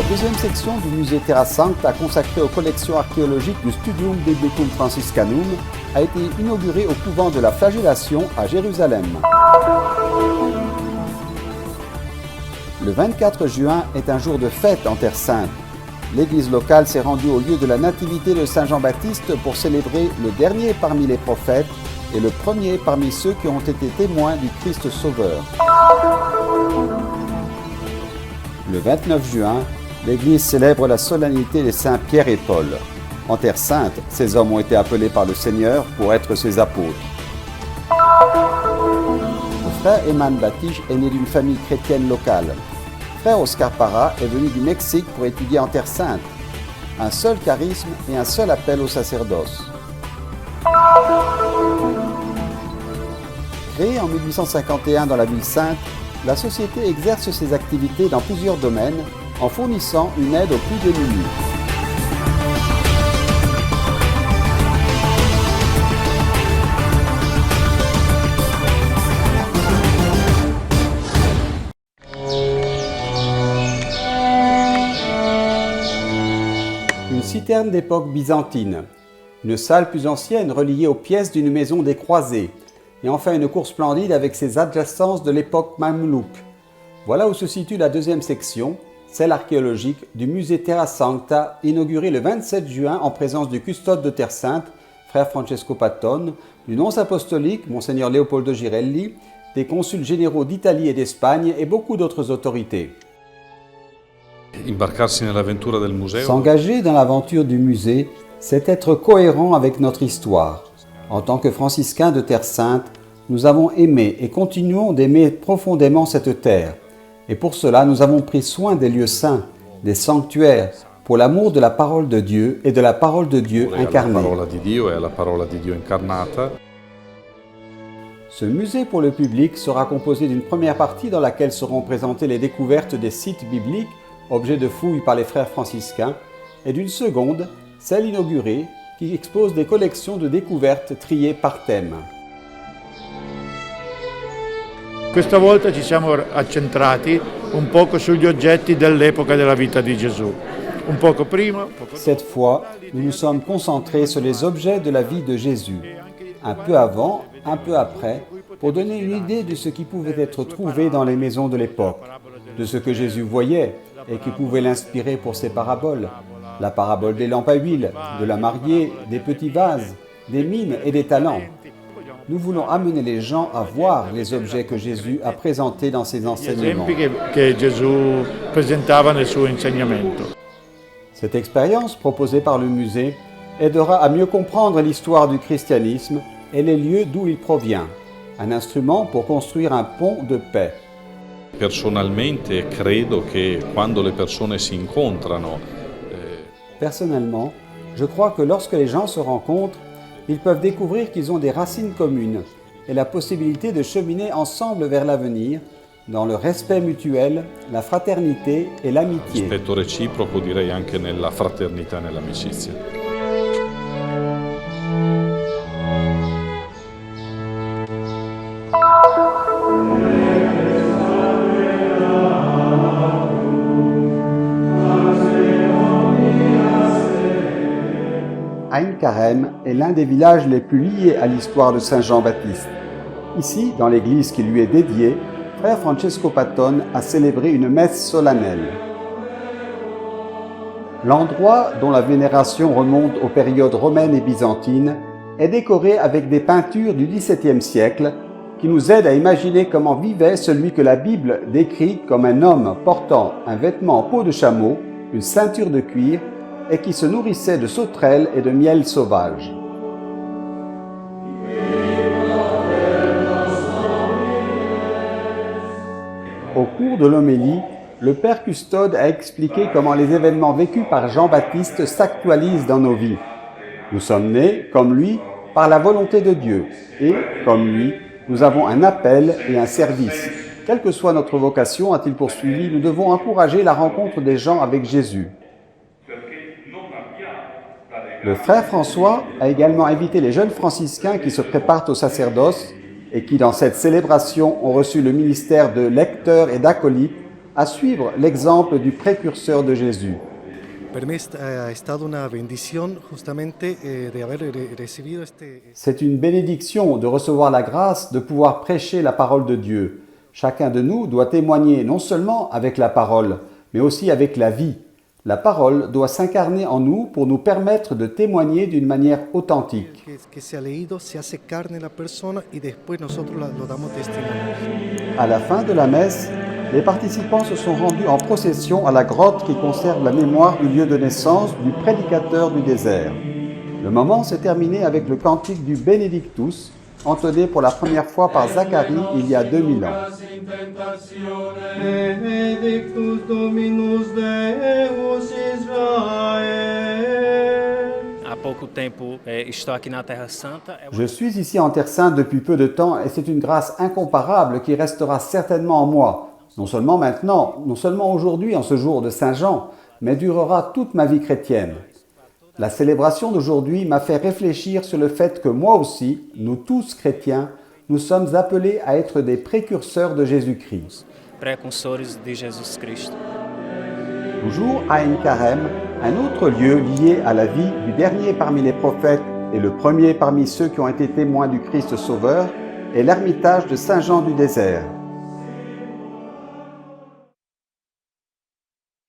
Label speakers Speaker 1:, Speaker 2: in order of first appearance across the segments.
Speaker 1: deuxième section du musée Terra Sancta, consacrée aux collections archéologiques du Studium Biblicum Franciscanum, a été inaugurée au couvent de la Flagellation à Jérusalem. Le 24 juin est un jour de fête en Terre Sainte. L'église locale s'est rendue au lieu de la nativité de Saint Jean-Baptiste pour célébrer le dernier parmi les prophètes et le premier parmi ceux qui ont été témoins du Christ Sauveur. Le 29 juin, l'église célèbre la solennité des saints Pierre et Paul. En Terre Sainte, ces hommes ont été appelés par le Seigneur pour être ses apôtres. Le frère Eman Batich est né d'une famille chrétienne locale. Frère Oscar Parra est venu du Mexique pour étudier en Terre Sainte. Un seul charisme et un seul appel au sacerdoce. Créée en 1851 dans la ville sainte, la société exerce ses activités dans plusieurs domaines en fournissant une aide aux plus démunis. Une citerne d'époque byzantine, une salle plus ancienne reliée aux pièces d'une maison des croisés, et enfin une cour splendide avec ses adjacences de l'époque mamelouk. Voilà où se situe la deuxième section, celle archéologique du musée Terra Sancta, inauguré le 27 juin en présence du custode de Terre Sainte, frère Francesco Pattone, du nonce apostolique, monseigneur Leopoldo Girelli, des consuls généraux d'Italie et d'Espagne et beaucoup d'autres autorités. S'engager dans l'aventure du musée, c'est être cohérent avec notre histoire. En tant que franciscains de Terre Sainte, nous avons aimé et continuons d'aimer profondément cette terre. Et pour cela, nous avons pris soin des lieux saints, des sanctuaires, pour l'amour de la parole de Dieu et de la parole de Dieu incarnée. Ce musée pour le public sera composé d'une première partie dans laquelle seront présentées les découvertes des sites bibliques, objets de fouilles par les frères franciscains, et d'une seconde, celle inaugurée, qui expose des collections de découvertes triées par thème.
Speaker 2: Questa volta ci siamo accentrati un poco sugli oggetti dell'epoca della vita di Gesù. Un poco prima,
Speaker 1: Cette fois, nous nous sommes concentrés sur les objets de la vie de Jésus, un peu avant, un peu après, pour donner une idée de ce qui pouvait être trouvé dans les maisons de l'époque, de ce que Jésus voyait et qui pouvait l'inspirer pour ses paraboles. La parabole des lampes à huile, de la mariée, des petits vases, des mines et des talents. Nous voulons amener les gens à voir les objets que Jésus a présentés dans ses enseignements. Cette expérience proposée par le musée aidera à mieux comprendre l'histoire du christianisme et les lieux d'où il provient. Un instrument pour construire un pont de paix.
Speaker 3: Personalmente credo che quando le persone si incontrano
Speaker 1: Personnellement, je crois que lorsque les gens se rencontrent, ils peuvent découvrir qu'ils ont des racines communes et la possibilité de cheminer ensemble vers l'avenir, dans le respect mutuel, la fraternité et l'amitié.
Speaker 3: Rispetto reciproco, direi anche nella fraternità e nell'amicizia.
Speaker 1: Ain Karem est l'un des villages les plus liés à l'histoire de Saint Jean-Baptiste. Ici, dans l'église qui lui est dédiée, frère Francesco Pattone a célébré une messe solennelle. L'endroit, dont la vénération remonte aux périodes romaines et byzantines, est décoré avec des peintures du XVIIe siècle qui nous aident à imaginer comment vivait celui que la Bible décrit comme un homme portant un vêtement en peau de chameau, une ceinture de cuir, et qui se nourrissait de sauterelles et de miel sauvage. Au cours de l'homélie, le Père Custode a expliqué comment les événements vécus par Jean-Baptiste s'actualisent dans nos vies. Nous sommes nés, comme lui, par la volonté de Dieu, et, comme lui, nous avons un appel et un service. Quelle que soit notre vocation, a-t-il poursuivi, nous devons encourager la rencontre des gens avec Jésus. Le frère François a également invité les jeunes franciscains qui se préparent au sacerdoce et qui, dans cette célébration, ont reçu le ministère de lecteur et d'acolyte, à suivre l'exemple du précurseur de Jésus.
Speaker 4: Per me è stata una bendición justamente de haber recibido
Speaker 1: C'est une bénédiction de recevoir la grâce de pouvoir prêcher la parole de Dieu. Chacun de nous doit témoigner non seulement avec la parole, mais aussi avec la vie. La parole doit s'incarner en nous pour nous permettre de témoigner d'une manière authentique.
Speaker 4: que se ha leído se hace carne la persona y después nosotros lo damos testimonio.
Speaker 1: À la fin de la messe, les participants se sont rendus en procession à la grotte qui conserve la mémoire du lieu de naissance du prédicateur du désert. Le moment s'est terminé avec le cantique du Benedictus, entonné pour la première fois par Zacharie il y a 2000 ans.
Speaker 5: Benedictus Dominus Deus Israel.
Speaker 6: Há pouco tempo estou aqui na Terra Santa.
Speaker 1: Je suis ici en Terre Sainte depuis peu de temps et c'est une grâce incomparable qui restera certainement en moi, non seulement maintenant, non seulement aujourd'hui en ce jour de Saint Jean, mais durera toute ma vie chrétienne. La célébration d'aujourd'hui m'a fait réfléchir sur le fait que moi aussi, nous tous chrétiens, nous sommes appelés à être des précurseurs de Jésus-Christ.
Speaker 6: Precursores de Jesus Cristo.
Speaker 1: Toujours à Ein Karem, un autre lieu lié à la vie du dernier parmi les prophètes et le premier parmi ceux qui ont été témoins du Christ Sauveur, est l'ermitage de Saint Jean du désert.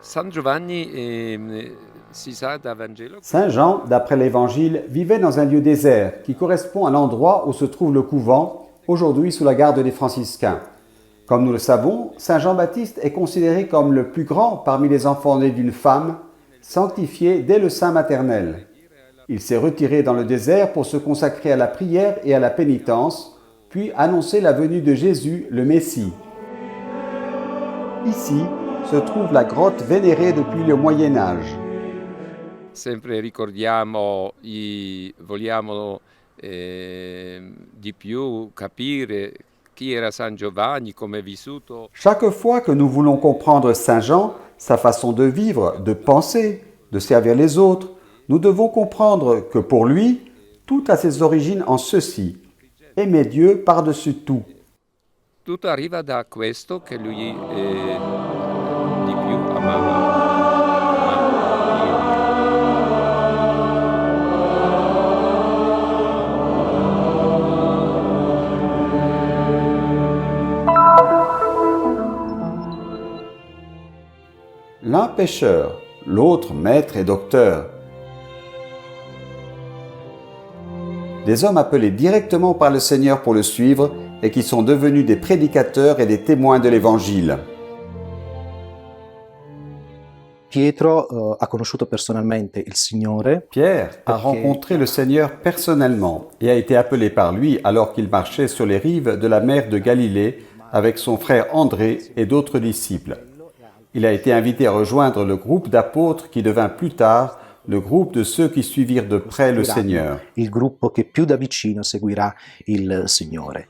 Speaker 7: San Giovanni, si sa da Vangelo.
Speaker 1: Saint Jean, d'après l'Évangile, vivait dans un lieu désert qui correspond à l'endroit où se trouve le couvent, aujourd'hui sous la garde des franciscains. Comme nous le savons, Saint Jean-Baptiste est considéré comme le plus grand parmi les enfants nés d'une femme, sanctifié dès le sein maternel. Il s'est retiré dans le désert pour se consacrer à la prière et à la pénitence, puis annoncer la venue de Jésus, le Messie. Ici se trouve la grotte vénérée depuis le Moyen Âge.
Speaker 7: Sempre ricordiamo, vogliamo di più capire chi era San Giovanni, come è vissuto.
Speaker 1: Chaque fois que nous voulons comprendre Saint Jean, sa façon de vivre, de penser, de servir les autres, nous devons comprendre que pour lui, tout a ses origines en ceci: aimer Dieu par-dessus tout.
Speaker 7: Tutto arriva da questo che lui di più amava.
Speaker 1: L'un pécheur, l'autre maître et docteur. Des hommes appelés directement par le Seigneur pour le suivre et qui sont devenus des prédicateurs et des témoins de l'Évangile.
Speaker 8: Pietro ha conosciuto personalmente il Signore.
Speaker 1: Pierre a rencontré le Seigneur personnellement et a été appelé par lui alors qu'il marchait sur les rives de la mer de Galilée avec son frère André et d'autres disciples. Il a été invité à rejoindre le groupe d'apôtres qui devint plus tard le groupe de ceux qui suivirent de près le Seigneur.
Speaker 8: Il gruppo che più da vicino seguirà il Signore.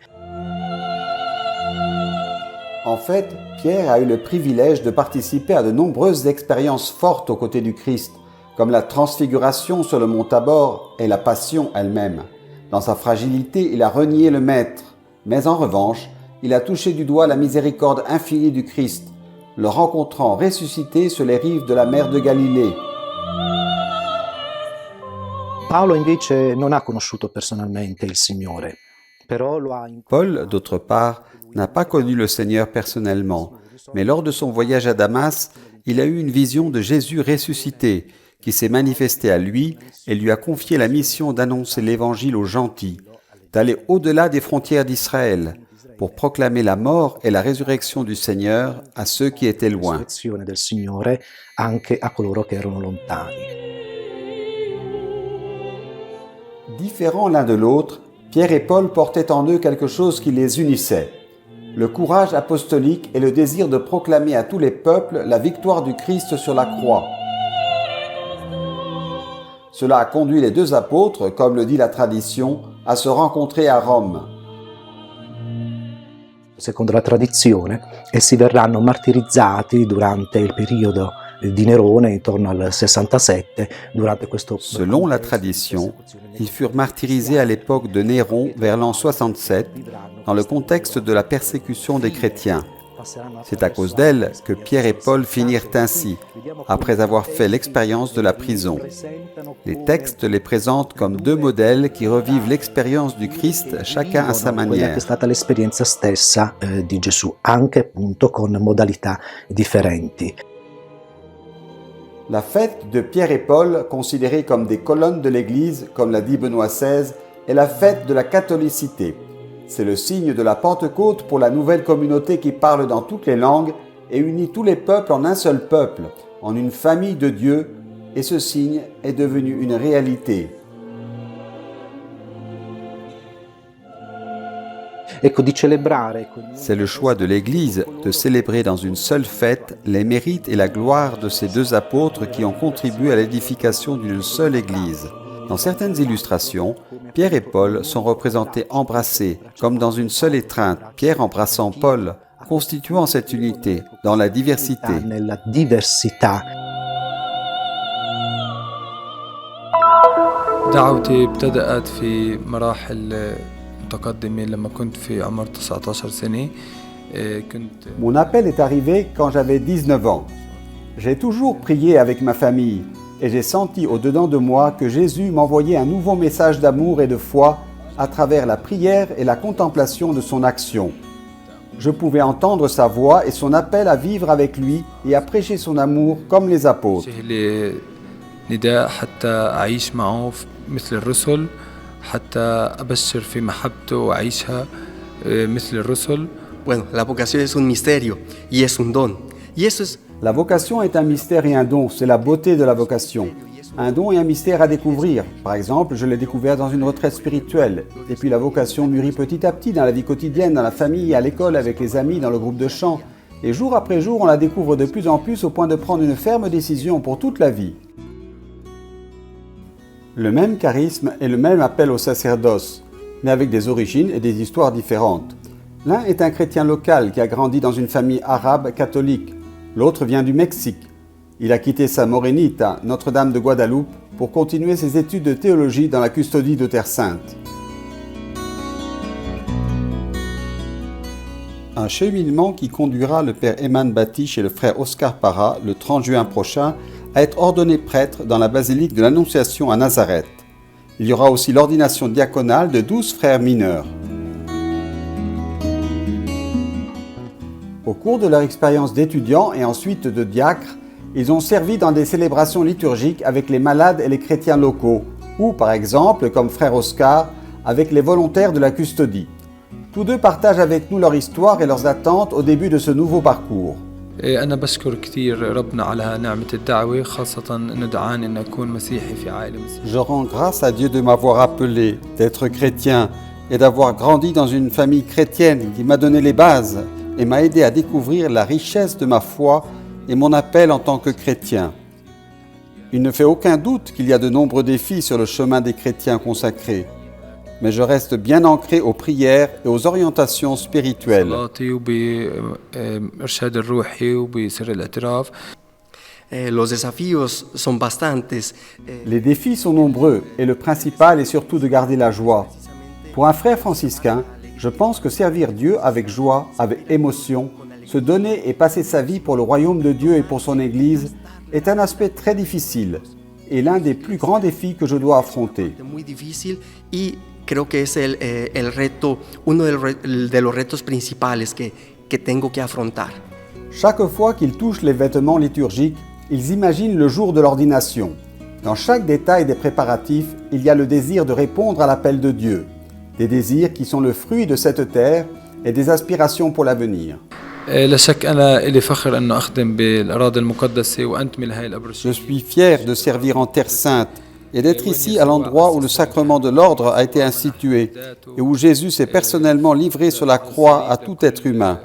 Speaker 1: En fait, Pierre a eu le privilège de participer à de nombreuses expériences fortes aux côtés du Christ, comme la transfiguration sur le mont Tabor et la passion elle-même. Dans sa fragilité, il a renié le Maître, mais en revanche, il a touché du doigt la miséricorde infinie du Christ, le rencontrant ressuscité sur les rives de la mer de Galilée.
Speaker 8: Paolo invece non ha conosciuto personalmente il Signore, però lo ha
Speaker 1: Paul, d'autre part, n'a pas connu le Seigneur personnellement, mais lors de son voyage à Damas, il a eu une vision de Jésus ressuscité qui s'est manifestée à lui et lui a confié la mission d'annoncer l'Évangile aux gentils, d'aller au-delà des frontières d'Israël pour proclamer la mort et la résurrection du Seigneur à ceux qui étaient loin.
Speaker 8: resurrezione del Signore anche a coloro che erano lontani.
Speaker 1: Différents l'un de l'autre, Pierre et Paul portaient en eux quelque chose qui les unissait: le courage apostolique et le désir de proclamer à tous les peuples la victoire du Christ sur la croix. Cela a conduit les deux apôtres, comme le dit la tradition, à se rencontrer à Rome.
Speaker 8: Secondo la tradizione, essi verranno martirizzati durante il periodo di Nerone, intorno al 67, durante questo...
Speaker 1: Selon la tradition, ils furent martyrisés à l'époque de Néron vers l'an 67, dans le contexte de la persécution des chrétiens. C'est à cause d'elle que Pierre et Paul finirent ainsi, après avoir fait l'expérience de la prison. Les textes les présentent comme deux modèles qui revivent l'expérience du Christ, chacun à sa
Speaker 8: Quella
Speaker 1: manière.
Speaker 8: che è stata l'esperienza stessa di Gesù, anche appunto con modalità differenti.
Speaker 1: La fête de Pierre et Paul, considérée comme des colonnes de l'Église, comme l'a dit Benoît XVI, est la fête de la catholicité. C'est le signe de la Pentecôte pour la nouvelle communauté qui parle dans toutes les langues et unit tous les peuples en un seul peuple, en une famille de Dieu, et ce signe est devenu une réalité.
Speaker 8: Ecco, di celebrare.
Speaker 1: C'est le choix de l'Église de célébrer dans une seule fête les mérites et la gloire de ces deux apôtres qui ont contribué à l'édification d'une seule Église. Dans certaines illustrations, Pierre et Paul sont représentés embrassés, comme dans une seule étreinte, Pierre embrassant Paul, constituant cette unité dans la diversité.
Speaker 8: Nella diversità.
Speaker 9: دعوتي ابتدأت في مراحل متقدمة لما كنت في عمر 19 سنة.
Speaker 1: Mon appel est arrivé quand j'avais 19 ans. J'ai toujours prié avec ma famille et j'ai senti au-dedans de moi que Jésus m'envoyait un nouveau message d'amour et de foi à travers la prière et la contemplation de son action. Je pouvais entendre sa voix et son appel à vivre avec lui et à prêcher son amour comme les apôtres.
Speaker 9: نداء حتى أعيش معه مثل الرسل حتى أبشر في محبته وأعيشها مثل الرسل.
Speaker 10: Bueno, la vocación es un misterio y es un don. Y eso es...
Speaker 1: La vocation est un mystère et un don, c'est la beauté de la vocation. Un don et un mystère à découvrir. Par exemple, je l'ai découvert dans une retraite spirituelle. Et puis la vocation mûrit petit à petit dans la vie quotidienne, dans la famille, à l'école, avec les amis, dans le groupe de chant. Et jour après jour, on la découvre de plus en plus au point de prendre une ferme décision pour toute la vie. Le même charisme et le même appel au sacerdoce, mais avec des origines et des histoires différentes. L'un est un chrétien local qui a grandi dans une famille arabe catholique. L'autre vient du Mexique. Il a quitté sa Morenita, Notre-Dame de Guadeloupe, pour continuer ses études de théologie dans la custodie de Terre Sainte. Un cheminement qui conduira le père Eman Batich et le frère Oscar Parra le 30 juin prochain à être ordonné prêtre dans la basilique de l'Annonciation à Nazareth. Il y aura aussi l'ordination diaconale de 12 frères mineurs. Au cours de leur expérience d'étudiants et ensuite de diacres, ils ont servi dans des célébrations liturgiques avec les malades et les chrétiens locaux, ou par exemple, comme frère Oscar, avec les volontaires de la custodie. Tous deux partagent avec nous leur histoire et leurs attentes au début de ce nouveau parcours.
Speaker 9: أنا بشكر كثير ربنا على نعمة الدعوة خاصة إنه دعاني إن أكون مسيحي في عائلة مسيحية.
Speaker 1: Je rends grâce à Dieu de m'avoir appelé, d'être chrétien et d'avoir grandi dans une famille chrétienne qui m'a donné les bases et m'a aidé à découvrir la richesse de ma foi et mon appel en tant que chrétien. Il ne fait aucun doute qu'il y a de nombreux défis sur le chemin des chrétiens consacrés. Mais je reste bien ancré aux prières et aux orientations spirituelles.
Speaker 10: Los desafíos son bastantes.
Speaker 1: Les défis sont nombreux et le principal est surtout de garder la joie. Pour un frère franciscain, je pense que servir Dieu avec joie, avec émotion, se donner et passer sa vie pour le royaume de Dieu et pour son Église est un aspect très difficile et l'un des plus grands défis que je dois affronter.
Speaker 10: Creo que es el reto, uno de los retos principales que tengo que afrontar.
Speaker 1: Chaque fois qu'ils touchent les vêtements liturgiques, ils imaginent le jour de l'ordination. Dans chaque détail des préparatifs, il y a le désir de répondre à l'appel de Dieu. Des désirs qui sont le fruit de cette terre et des aspirations pour l'avenir.
Speaker 9: Je
Speaker 1: suis fier de servir en Terre Sainte et d'être ici à l'endroit où le sacrement de l'ordre a été institué et où Jésus s'est personnellement livré sur la croix à tout être humain.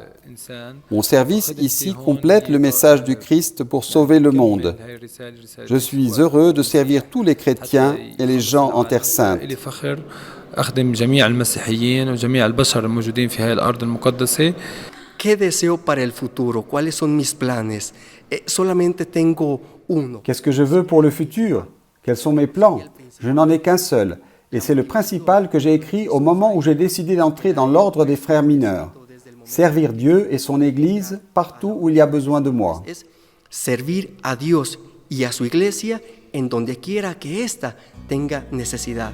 Speaker 1: Mon service ici complète le message du Christ pour sauver le monde. Je suis heureux de servir tous les chrétiens et les gens en Terre Sainte.
Speaker 10: ¿Qué deseo para el futuro? ¿Cuáles son mis planes? Solamente tengo uno.
Speaker 1: Qu'est-ce que je veux pour le futur? Quels sont mes plans? Je n'en ai qu'un seul, et c'est le principal que j'ai écrit au moment où j'ai décidé d'entrer dans l'ordre des frères mineurs. servir Dieu et son Église partout où il y a besoin de moi.
Speaker 10: Es servir a Dios y a su iglesia en donde quiera que ésta tenga necesidad.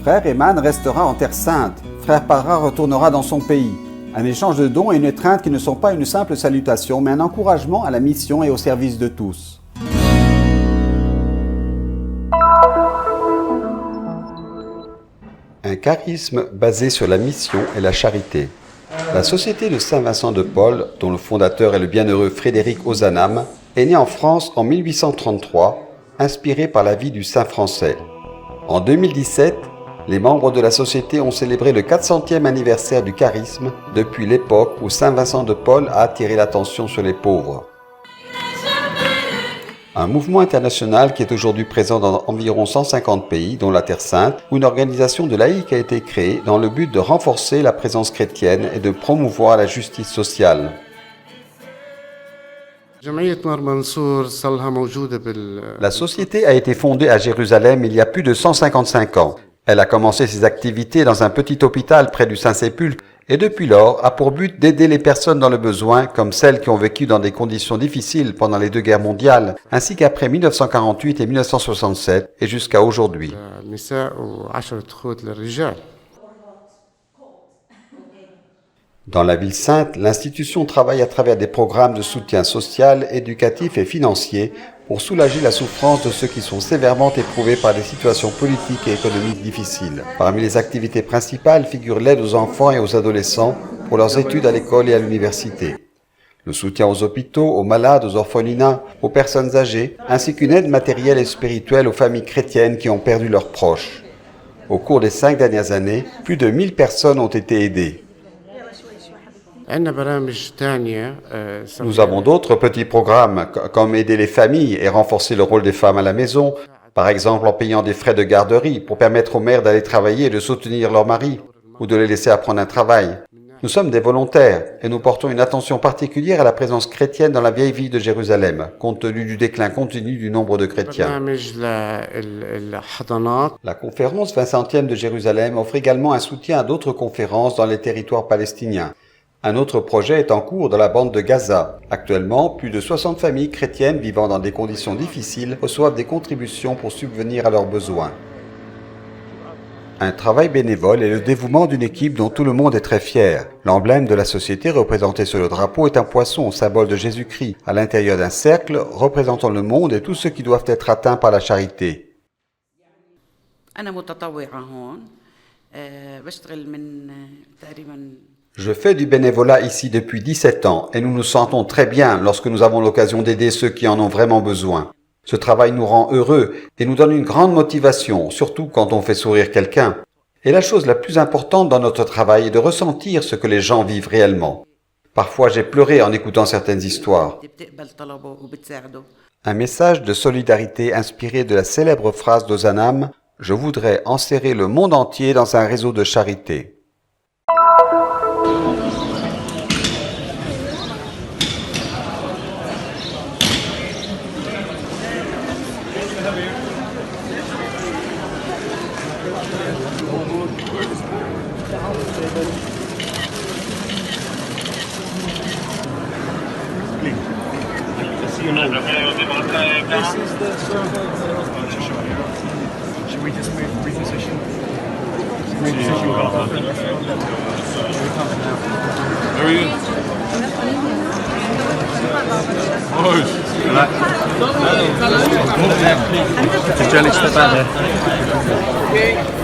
Speaker 1: Frère Eman restera en Terre Sainte. Frère Parra retournera dans son pays. Un échange de dons et une étreinte qui ne sont pas une simple salutation, mais un encouragement à la mission et au service de tous. Un charisme basé sur la mission et la charité. La Société de Saint-Vincent de Paul, dont le fondateur est le bienheureux Frédéric Ozanam, est née en France en 1833, inspirée par la vie du saint français. En 2017, les membres de la Société ont célébré le 400e anniversaire du charisme depuis l'époque où Saint Vincent de Paul a attiré l'attention sur les pauvres. Un mouvement international qui est aujourd'hui présent dans environ 150 pays, dont la Terre Sainte, où une organisation de laïcs a été créée dans le but de renforcer la présence chrétienne et de promouvoir la justice sociale. La société a été fondée à Jérusalem il y a plus de 155 ans. Elle a commencé ses activités dans un petit hôpital près du Saint-Sépulcre et depuis lors a pour but d'aider les personnes dans le besoin, comme celles qui ont vécu dans des conditions difficiles pendant les deux guerres mondiales, ainsi qu'après 1948 et 1967 et jusqu'à aujourd'hui. Dans la ville sainte, l'institution travaille à travers des programmes de soutien social, éducatif et financier pour soulager la souffrance de ceux qui sont sévèrement éprouvés par des situations politiques et économiques difficiles. Parmi les activités principales figure l'aide aux enfants et aux adolescents pour leurs études à l'école et à l'université, le soutien aux hôpitaux, aux malades, aux orphelinats, aux personnes âgées, ainsi qu'une aide matérielle et spirituelle aux familles chrétiennes qui ont perdu leurs proches. Au cours des 5 dernières années, plus de 1000 personnes ont été aidées. Nous avons d'autres petits programmes, comme aider les familles et renforcer le rôle des femmes à la maison, par exemple en payant des frais de garderie pour permettre aux mères d'aller travailler et de soutenir leur mari, ou de les laisser apprendre un travail. Nous sommes des volontaires et nous portons une attention particulière à la présence chrétienne dans la vieille ville de Jérusalem, compte tenu du déclin continu du nombre de chrétiens. La conférence 20e de Jérusalem offre également un soutien à d'autres conférences dans les territoires palestiniens. Un autre projet est en cours dans la bande de Gaza. Actuellement, plus de 60 familles chrétiennes vivant dans des conditions difficiles reçoivent des contributions pour subvenir à leurs besoins. Un travail bénévole est le dévouement d'une équipe dont tout le monde est très fier. L'emblème de la société représenté sur le drapeau est un poisson, symbole de Jésus-Christ, à l'intérieur d'un cercle représentant le monde et tous ceux qui doivent être atteints par la charité. Je fais du bénévolat ici depuis 17 ans et nous nous sentons très bien lorsque nous avons l'occasion d'aider ceux qui en ont vraiment besoin. Ce travail nous rend heureux et nous donne une grande motivation, surtout quand on fait sourire quelqu'un. Et la chose la plus importante dans notre travail est de ressentir ce que les gens vivent réellement. Parfois j'ai pleuré en écoutant certaines histoires. Un message de solidarité inspiré de la célèbre phrase d'Ozanam « Je voudrais enserrer le monde entier dans un réseau de charité ».
Speaker 5: This is the circle. Should we just reposition?
Speaker 3: There he is.
Speaker 6: Just jelly step out there.